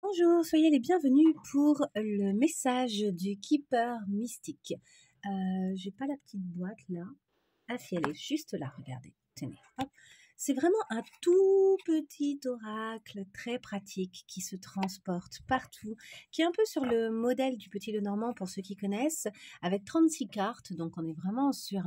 Bonjour, soyez les bienvenus pour le message du Keeper Mystique. J'ai pas la petite boîte là. Ah si, elle est juste là, regardez. Tenez, hop. C'est vraiment un tout petit oracle très pratique qui se transporte partout, qui est un peu sur le modèle du Petit Lenormand pour ceux qui connaissent, avec 36 cartes. Donc on est vraiment sur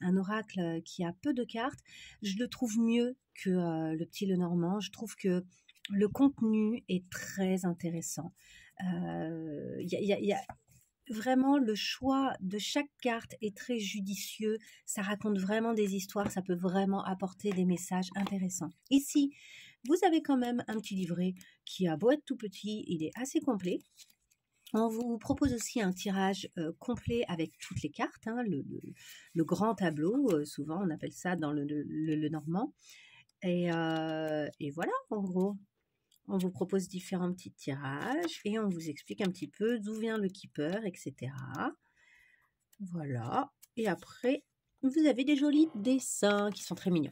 un oracle qui a peu de cartes. Je le trouve mieux que le Petit Lenormand. Je trouve que le contenu est très intéressant. Il y a vraiment le choix de chaque carte est très judicieux. Ça raconte vraiment des histoires. Ça peut vraiment apporter des messages intéressants. Ici, vous avez quand même un petit livret qui a beau être tout petit, il est assez complet. On vous propose aussi un tirage complet avec toutes les cartes, hein, le grand tableau, souvent on appelle ça dans le normand. Et voilà, en gros. On vous propose différents petits tirages et on vous explique un petit peu d'où vient le keeper, etc. Voilà. Et après, vous avez des jolis dessins qui sont très mignons.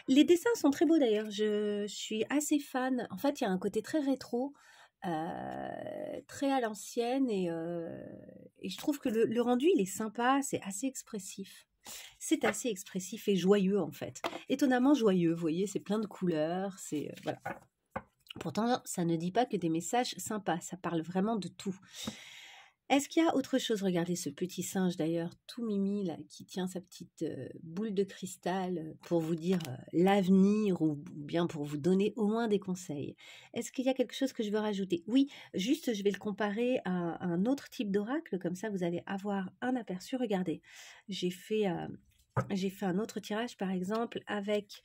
Les dessins sont très beaux d'ailleurs. Je suis assez fan. En fait, il y a un côté très rétro, très à l'ancienne et je trouve que le rendu, il est sympa. C'est assez expressif. C'est assez expressif et joyeux en fait. Étonnamment joyeux, vous voyez, c'est plein de couleurs. C'est voilà. Pourtant, ça ne dit pas que des messages sympas, ça parle vraiment de tout. Est-ce qu'il y a autre chose? Regardez ce petit singe d'ailleurs, tout mimi, là, qui tient sa petite boule de cristal pour vous dire l'avenir ou bien pour vous donner au moins des conseils. Est-ce qu'il y a quelque chose que je veux rajouter? Oui, juste je vais le comparer à un autre type d'oracle, comme ça vous allez avoir un aperçu. Regardez, j'ai fait un autre tirage par exemple avec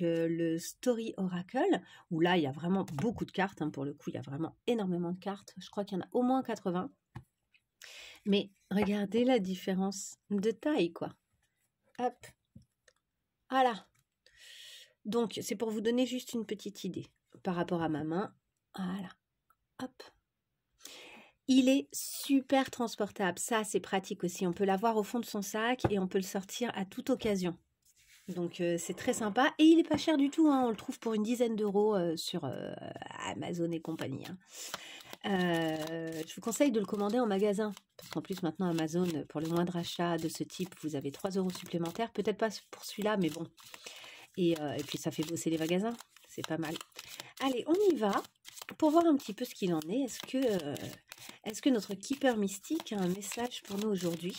le Story Oracle, où là il y a vraiment beaucoup de cartes, hein, pour le coup il y a vraiment énormément de cartes, je crois qu'il y en a au moins 80. Mais regardez la différence de taille, quoi. Hop, voilà. Donc c'est pour vous donner juste une petite idée par rapport à ma main. Voilà, hop. Il est super transportable, ça c'est pratique aussi, on peut l'avoir au fond de son sac et on peut le sortir à toute occasion. Donc c'est très sympa et il est pas cher du tout, hein. On le trouve pour une dizaine d'euros sur Amazon et compagnie, hein. Je vous conseille de le commander en magasin, parce qu'en plus maintenant Amazon, pour le moindre achat de ce type, vous avez 3 euros supplémentaires, peut-être pas pour celui-là, mais bon. Et puis ça fait bosser les magasins, c'est pas mal. Allez, on y va pour voir un petit peu ce qu'il en est. Est-ce que notre Keeper Mystique a un message pour nous aujourd'hui?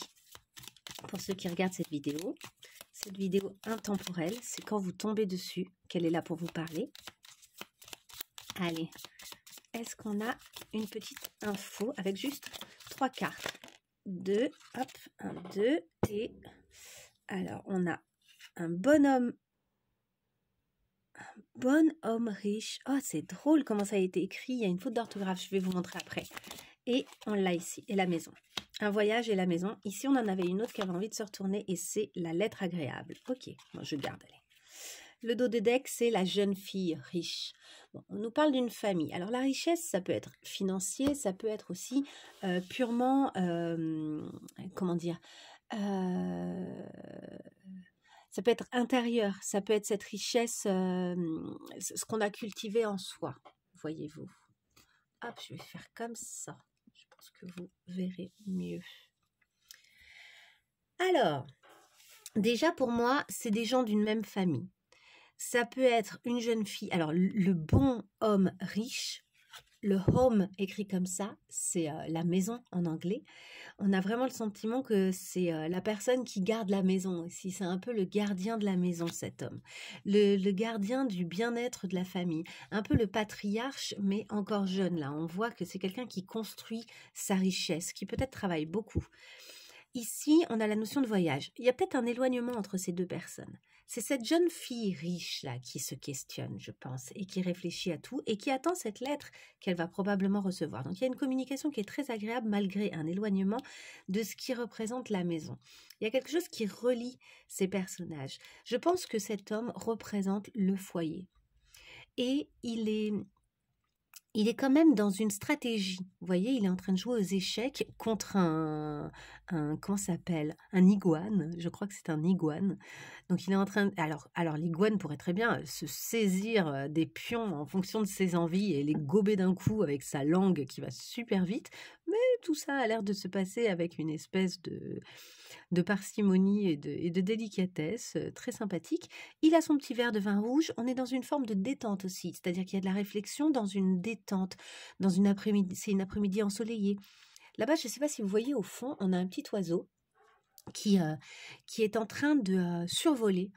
Pour ceux qui regardent cette vidéo intemporelle, c'est quand vous tombez dessus qu'elle est là pour vous parler. Allez, est-ce qu'on a une petite info avec juste 3 cartes? 2, hop, 1, 2, et alors on a un bonhomme riche. Oh, c'est drôle comment ça a été écrit, il y a une faute d'orthographe, je vais vous montrer après. Et on l'a ici, et la maison. Un voyage et la maison. Ici, on en avait une autre qui avait envie de se retourner et c'est la lettre agréable. Ok, moi je garde, allez. Le dos de deck, c'est la jeune fille riche. Bon, on nous parle d'une famille. Alors la richesse, ça peut être financier, ça peut être aussi purement, comment dire, ça peut être intérieur, ça peut être cette richesse, ce qu'on a cultivé en soi, voyez-vous. Hop, je vais faire comme ça. Je pense que vous verrez mieux. Alors, déjà pour moi, c'est des gens d'une même famille. Ça peut être une jeune fille. Alors, le bon homme riche, le home écrit comme ça, c'est la maison en anglais. On a vraiment le sentiment que c'est la personne qui garde la maison aussi. C'est un peu le gardien de la maison, cet homme. Le gardien du bien-être de la famille. Un peu le patriarche, mais encore jeune là. On voit que c'est quelqu'un qui construit sa richesse, qui peut-être travaille beaucoup. Ici, on a la notion de voyage. Il y a peut-être un éloignement entre ces deux personnes. C'est cette jeune fille riche-là qui se questionne, je pense, et qui réfléchit à tout, et qui attend cette lettre qu'elle va probablement recevoir. Donc, il y a une communication qui est très agréable, malgré un éloignement de ce qui représente la maison. Il y a quelque chose qui relie ces personnages. Je pense que cet homme représente le foyer. Et il il est quand même dans une stratégie. Vous voyez, il est en train de jouer aux échecs contre comment ça s'appelle? Un iguane. Je crois que c'est un iguane. Donc il est en train alors l'iguane pourrait très bien se saisir des pions en fonction de ses envies et les gober d'un coup avec sa langue qui va super vite. Mais tout ça a l'air de se passer avec une espèce de parcimonie et de délicatesse très sympathique. Il a son petit verre de vin rouge. On est dans une forme de détente aussi, c'est-à-dire qu'il y a de la réflexion dans une détente, dans une après-midi. C'est une après-midi ensoleillée. Là-bas, je ne sais pas si vous voyez au fond, on a un petit oiseau qui est en train de survoler.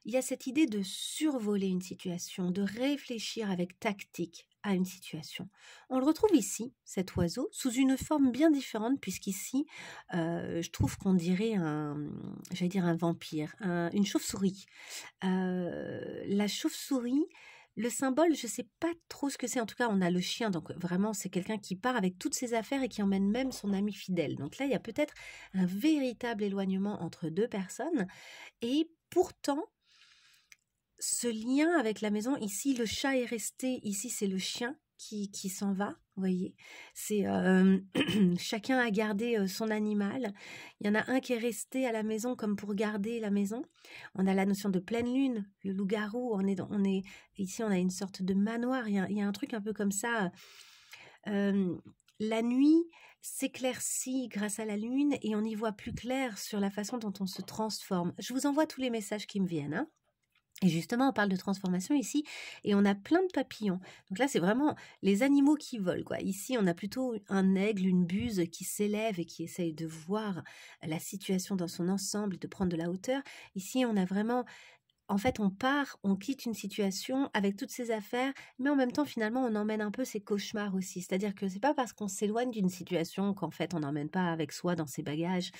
Il y a cette idée de survoler une situation, de réfléchir avec tactique à une situation. On le retrouve ici, cet oiseau, sous une forme bien différente, puisqu'ici, je trouve qu'on dirait j'allais dire un vampire, une chauve-souris. La chauve-souris, le symbole, je ne sais pas trop ce que c'est. En tout cas, on a le chien, donc vraiment, c'est quelqu'un qui part avec toutes ses affaires et qui emmène même son ami fidèle. Donc là, il y a peut-être un véritable éloignement entre deux personnes. Et pourtant, ce lien avec la maison, ici, le chat est resté, ici, c'est le chien qui s'en va, vous voyez. C'est chacun a gardé son animal. Il y en a un qui est resté à la maison comme pour garder la maison. On a la notion de pleine lune, le loup-garou. Ici, on a une sorte de manoir. Il y a un truc un peu comme ça. La nuit s'éclaircit grâce à la lune et on y voit plus clair sur la façon dont on se transforme. Je vous envoie tous les messages qui me viennent, hein. Et justement, on parle de transformation ici, et on a plein de papillons. Donc là, c'est vraiment les animaux qui volent, quoi. Ici, on a plutôt un aigle, une buse qui s'élève et qui essaye de voir la situation dans son ensemble, de prendre de la hauteur. Ici, on a vraiment... En fait, on quitte une situation avec toutes ses affaires, mais en même temps, finalement, on emmène un peu ses cauchemars aussi. C'est-à-dire que c'est pas parce qu'on s'éloigne d'une situation qu'en fait, on n'emmène pas avec soi dans ses bagages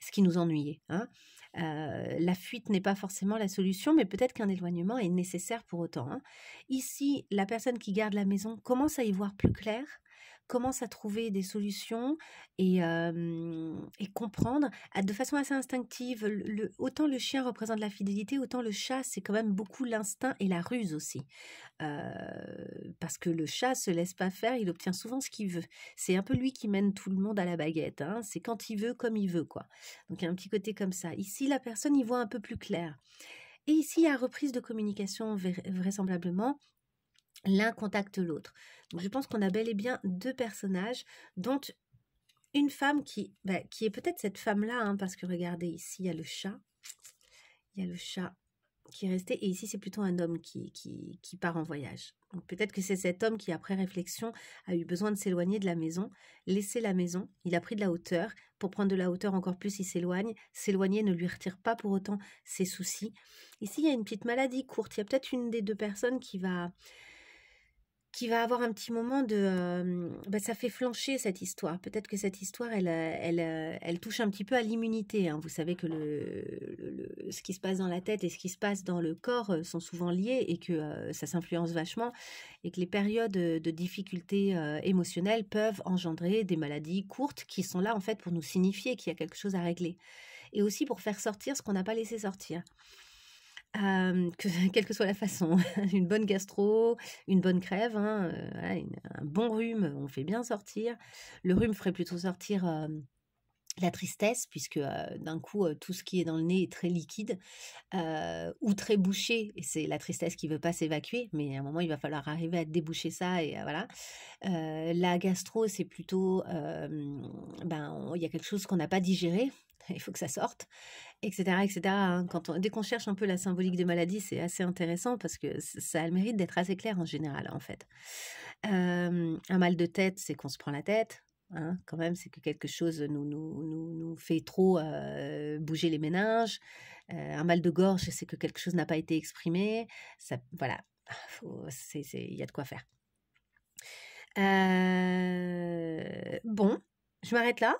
ce qui nous ennuyait, hein. La fuite n'est pas forcément la solution, mais peut-être qu'un éloignement est nécessaire pour autant, hein. Ici, la personne qui garde la maison commence à y voir plus clair, commence à trouver des solutions et comprendre de façon assez instinctive. Autant le chien représente la fidélité, autant le chat, c'est quand même beaucoup l'instinct et la ruse aussi. Parce que le chat se laisse pas faire, il obtient souvent ce qu'il veut. C'est un peu lui qui mène tout le monde à la baguette, hein. C'est quand il veut, comme il veut, quoi. Donc il y a un petit côté comme ça. Ici, la personne y voit un peu plus clair. Et ici, il y a reprise de communication vraisemblablement. L'un contacte l'autre. Donc je pense qu'on a bel et bien deux personnages, dont une femme qui est peut-être cette femme-là, hein, parce que regardez, ici, il y a le chat. Il y a le chat qui est resté, et ici, c'est plutôt un homme qui part en voyage. Donc peut-être que c'est cet homme qui, après réflexion, a eu besoin de s'éloigner de la maison, laisser la maison, il a pris de la hauteur. Pour prendre de la hauteur encore plus, il s'éloigne. S'éloigner ne lui retire pas pour autant ses soucis. Ici, il y a une petite maladie courte. Il y a peut-être une des deux personnes qui va avoir un petit moment de... ça fait flancher cette histoire. Peut-être que cette histoire, elle touche un petit peu à l'immunité, hein. Vous savez que ce qui se passe dans la tête et ce qui se passe dans le corps sont souvent liés et que ça s'influence vachement et que les périodes de difficultés émotionnelles peuvent engendrer des maladies courtes qui sont là en fait pour nous signifier qu'il y a quelque chose à régler. Et aussi pour faire sortir ce qu'on n'a pas laissé sortir. Quelle que soit la façon, une bonne gastro, une bonne crève, hein, voilà, un bon rhume, on fait bien sortir. Le rhume ferait plutôt sortir la tristesse, puisque d'un coup, tout ce qui est dans le nez est très liquide ou très bouché, et c'est la tristesse qui ne veut pas s'évacuer, mais à un moment, il va falloir arriver à déboucher ça, et voilà. La gastro, c'est plutôt, il y a quelque chose qu'on n'a pas digéré, il faut que ça sorte, etc. etc. hein. Dès qu'on cherche un peu la symbolique des maladies, c'est assez intéressant parce que ça a le mérite d'être assez clair en général, en fait. Un mal de tête, c'est qu'on se prend la tête, hein, quand même, c'est que quelque chose nous fait trop bouger les méninges. Un mal de gorge, c'est que quelque chose n'a pas été exprimé. Ça, voilà, il y a de quoi faire. Bon, je m'arrête là.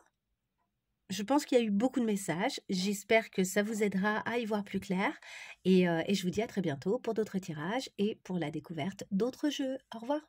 Je pense qu'il y a eu beaucoup de messages. J'espère que ça vous aidera à y voir plus clair. Et je vous dis à très bientôt pour d'autres tirages et pour la découverte d'autres jeux. Au revoir.